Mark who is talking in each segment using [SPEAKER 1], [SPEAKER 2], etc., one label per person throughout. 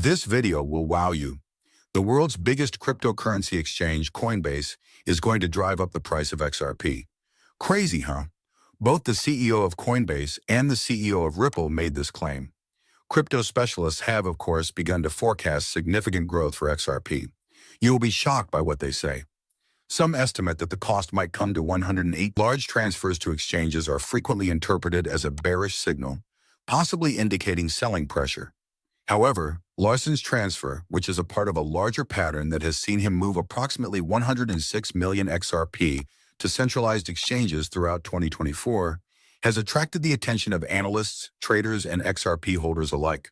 [SPEAKER 1] This video will wow you. The world's biggest cryptocurrency exchange, Coinbase, is going to drive up the price of XRP. Crazy, huh? Both the CEO of Coinbase and the CEO of Ripple made this claim. Crypto specialists have, of course, begun to forecast significant growth for XRP. You will be shocked by what they say. Some estimate that the cost might come to 108. Large transfers to exchanges are frequently interpreted as a bearish signal, possibly indicating selling pressure. However, Larson's transfer, which is a part of a larger pattern that has seen him move approximately 106 million XRP to centralized exchanges throughout 2024, has attracted the attention of analysts, traders, and XRP holders alike.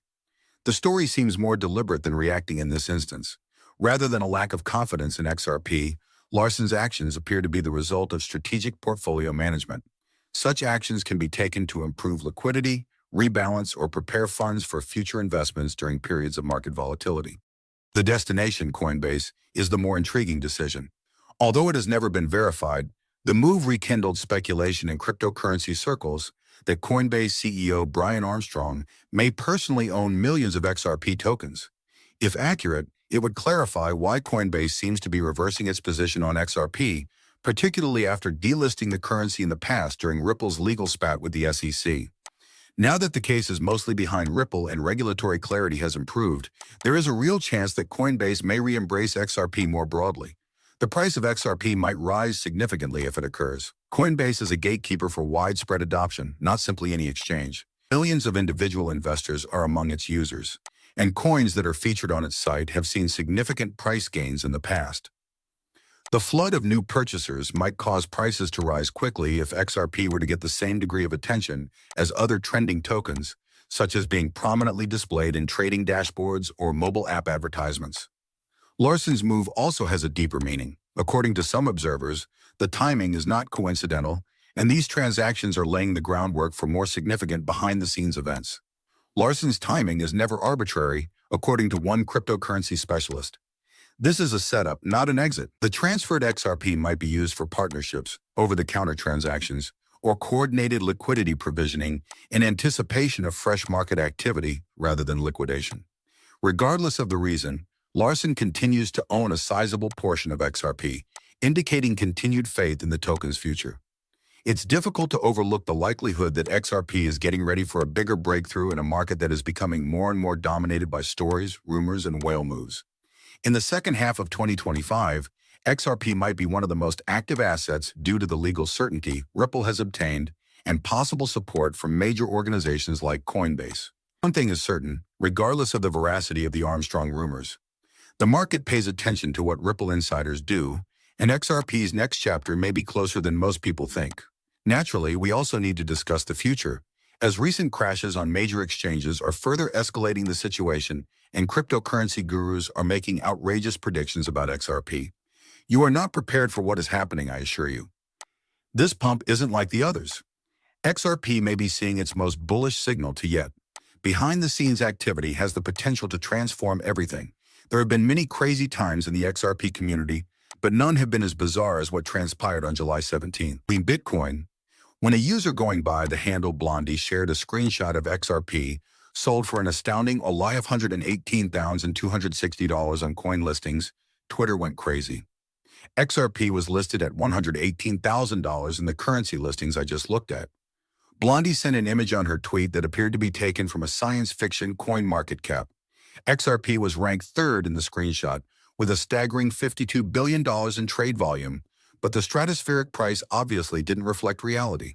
[SPEAKER 1] The story seems more deliberate than reacting in this instance. Rather than a lack of confidence in XRP, Larson's actions appear to be the result of strategic portfolio management. Such actions can be taken to improve liquidity, rebalance, or prepare funds for future investments during periods of market volatility. The destination, Coinbase, is the more intriguing decision. Although it has never been verified, the move rekindled speculation in cryptocurrency circles that Coinbase CEO Brian Armstrong may personally own millions of XRP tokens. If accurate, it would clarify why Coinbase seems to be reversing its position on XRP, particularly after delisting the currency in the past during Ripple's legal spat with the SEC. Now that the case is mostly behind Ripple and regulatory clarity has improved, there is a real chance that Coinbase may re-embrace XRP more broadly. The price of XRP might rise significantly if it occurs. Coinbase is a gatekeeper for widespread adoption, not simply any exchange. Millions of individual investors are among its users, and coins that are featured on its site have seen significant price gains in the past. The flood of new purchasers might cause prices to rise quickly if XRP were to get the same degree of attention as other trending tokens, such as being prominently displayed in trading dashboards or mobile app advertisements. Larson's move also has a deeper meaning. According to some observers, the timing is not coincidental, and these transactions are laying the groundwork for more significant behind-the-scenes events. Larson's timing is never arbitrary, according to one cryptocurrency specialist. This is a setup, not an exit. The transferred XRP might be used for partnerships, over-the-counter transactions, or coordinated liquidity provisioning in anticipation of fresh market activity rather than liquidation. Regardless of the reason, Larson continues to own a sizable portion of XRP, indicating continued faith in the token's future. It's difficult to overlook the likelihood that XRP is getting ready for a bigger breakthrough in a market that is becoming more and more dominated by stories, rumors, and whale moves. In the second half of 2025, XRP might be one of the most active assets due to the legal certainty Ripple has obtained and possible support from major organizations like Coinbase. One thing is certain, regardless of the veracity of the Armstrong rumors, the market pays attention to what Ripple insiders do, and XRP's next chapter may be closer than most people think. Naturally, we also need to discuss the future, as recent crashes on major exchanges are further escalating the situation and cryptocurrency gurus are making outrageous predictions about XRP. You are not prepared for what is happening, I assure you. This pump isn't like the others. XRP may be seeing its most bullish signal to yet. Behind-the-scenes activity has the potential to transform everything. There have been many crazy times in the XRP community, but none have been as bizarre as what transpired on July 17th. In Bitcoin, when a user going by the handle Blondie shared a screenshot of XRP sold for an astounding $118,260 on coin listings, Twitter went crazy. XRP was listed at $118,000 in the currency listings I just looked at. Blondie sent an image on her tweet that appeared to be taken from a science fiction coin market cap. XRP was ranked third in the screenshot, with a staggering $52 billion in trade volume, but the stratospheric price obviously didn't reflect reality.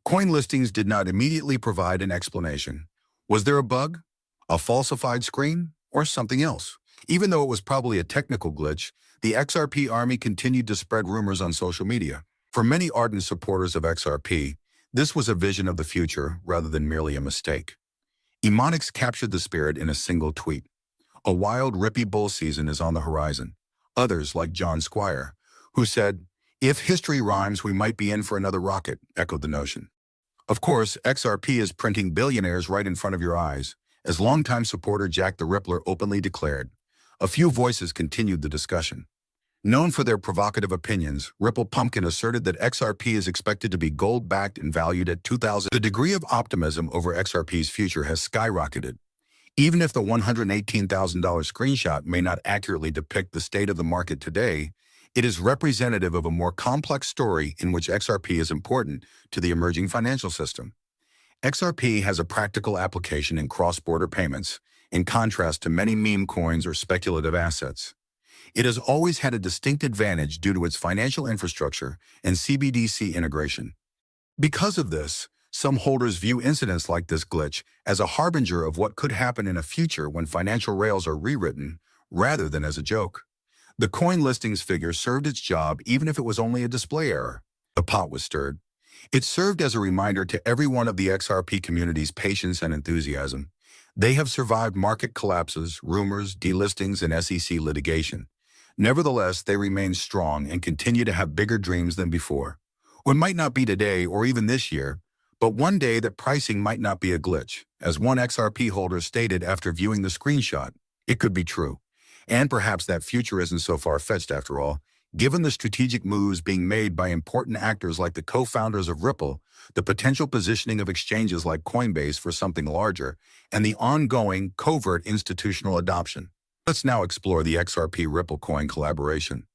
[SPEAKER 1] Coin listings did not immediately provide an explanation. Was there a bug, a falsified screen, or something else? Even though it was probably a technical glitch, the XRP army continued to spread rumors on social media. For many ardent supporters of XRP, this was a vision of the future rather than merely a mistake. Emonix captured the spirit in a single tweet. A wild, rippy bull season is on the horizon. Others, like John Squire, who said, "If history rhymes, we might be in for another rocket," echoed the notion. Of course, XRP is printing billionaires right in front of your eyes, as longtime supporter Jack the Rippler openly declared. A few voices continued the discussion. Known for their provocative opinions, Ripple Pumpkin asserted that XRP is expected to be gold-backed and valued at $2,000. The degree of optimism over XRP's future has skyrocketed. Even if the $118,000 screenshot may not accurately depict the state of the market today, it is representative of a more complex story in which XRP is important to the emerging financial system. XRP has a practical application in cross-border payments, in contrast to many meme coins or speculative assets. It has always had a distinct advantage due to its financial infrastructure and CBDC integration. Because of this, some holders view incidents like this glitch as a harbinger of what could happen in a future when financial rails are rewritten, rather than as a joke. The coin listings figure served its job even if it was only a display error. The pot was stirred. It served as a reminder to everyone of the XRP community's patience and enthusiasm. They have survived market collapses, rumors, delistings, and SEC litigation. Nevertheless, they remain strong and continue to have bigger dreams than before. It might not be today or even this year, but one day that pricing might not be a glitch. As one XRP holder stated after viewing the screenshot, it could be true. And perhaps that future isn't so far-fetched after all. Given the strategic moves being made by important actors like the co-founders of Ripple, the potential positioning of exchanges like Coinbase for something larger, and the ongoing covert institutional adoption. Let's now explore the XRP Ripple coin collaboration.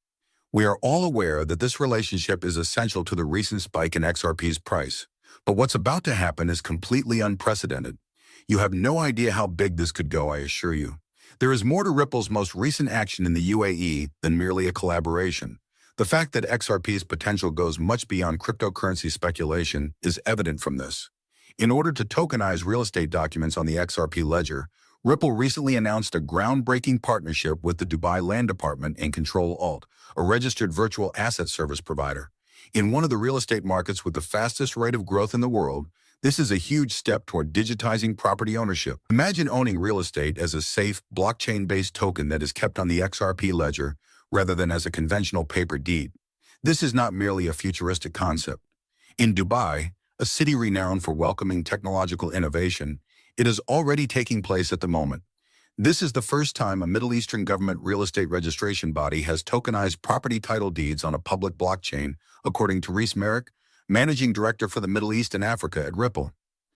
[SPEAKER 1] We are all aware that this relationship is essential to the recent spike in XRP's price. But what's about to happen is completely unprecedented. You have no idea how big this could go, I assure you. There is more to Ripple's most recent action in the UAE than merely a collaboration. The fact that XRP's potential goes much beyond cryptocurrency speculation is evident from this. In order to tokenize real estate documents on the XRP ledger, Ripple recently announced a groundbreaking partnership with the Dubai Land Department and Control Alt, a registered virtual asset service provider. In one of the real estate markets with the fastest rate of growth in the world, this is a huge step toward digitizing property ownership. Imagine owning real estate as a safe, blockchain-based token that is kept on the XRP ledger rather than as a conventional paper deed. This is not merely a futuristic concept. In Dubai, a city renowned for welcoming technological innovation, it is already taking place at the moment. This is the first time a Middle Eastern government real estate registration body has tokenized property title deeds on a public blockchain, according to Reese Merrick, Managing Director for the Middle East and Africa at Ripple.